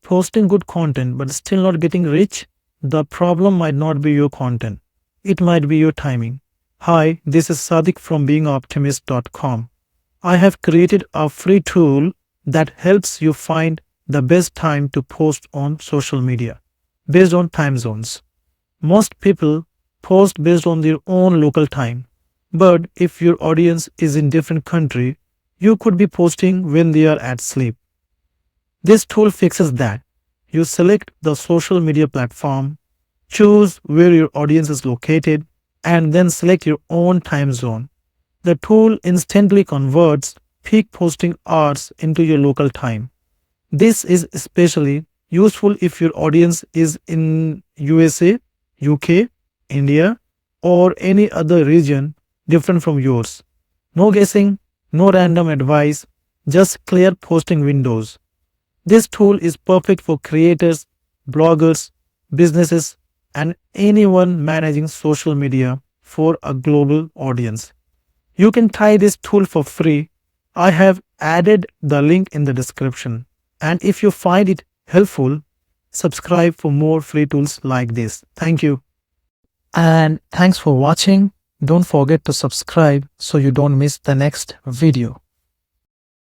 posting good content but still not getting rich? The problem might not be your content. It might be your timing. Hi, this is Sadiq from BeingOptimist.com. I have created a free tool that helps you find the best time to post on social media based on time zones. Most people post based on their own local time. But if your audience is in different country, you could be posting when they are at sleep. This tool fixes that. You select the social media platform, choose where your audience is located, and then select your own time zone. The tool instantly converts peak posting hours into your local time. This is especially useful if your audience is in USA, UK, India, or any other region different from yours. No guessing, no random advice, just clear posting windows. This tool is perfect for creators, bloggers, businesses, and anyone managing social media for a global audience. You can try this tool for free. I have added the link in the description. And if you find it helpful, subscribe for more free tools like this. Thank you. And thanks for watching. Don't forget to subscribe so you don't miss the next video.